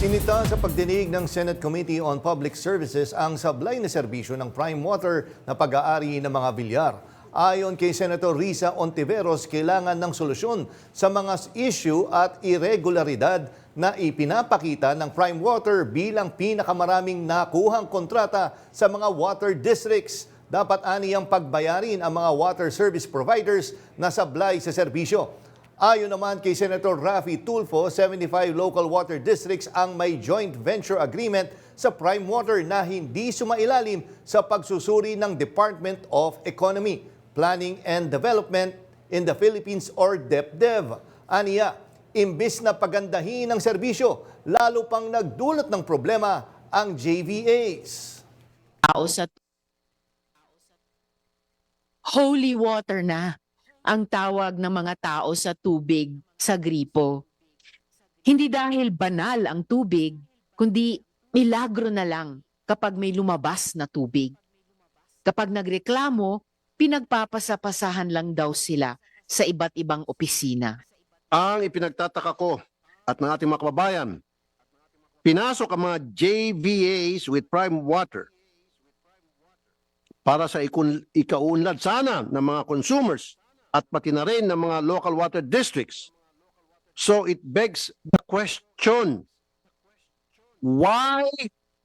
Sinita sa pagdinig ng Senate Committee on Public Services ang sablay na serbisyo ng prime water na pag-aari ng mga bilyar. Ayon kay Senator Risa Ontiveros, kailangan ng solusyon sa mga issue at irregularidad na ipinapakita ng prime water bilang pinakamaraming nakuhang kontrata sa mga water districts. Dapat aniyang pagbayarin ang mga water service providers na sablay sa serbisyo. Ayon naman kay Senator Raffy Tulfo, 75 local water districts ang may joint venture agreement sa Prime Water na hindi sumailalim sa pagsusuri ng Department of Economy, Planning and Development in the Philippines or DepDev. Aniya, imbis na pagandahin ang serbisyo, lalo pang nagdulot ng problema ang JVAs. Tao sa holy water na ang tawag ng mga tao sa tubig sa gripo. Hindi dahil banal ang tubig, kundi milagro na lang kapag may lumabas na tubig. Kapag nagreklamo, pinagpapasapasahan lang daw sila sa iba't ibang opisina. Ang ipinagtataka ko at ng ating mga kababayan, pinasok ang mga JVAs with prime water para sa ikaunlad sana ng mga consumers at pati na rin ng mga local water districts. So it begs the question, why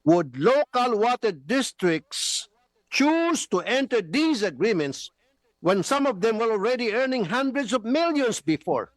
would local water districts choose to enter these agreements when some of them were already earning hundreds of millions before?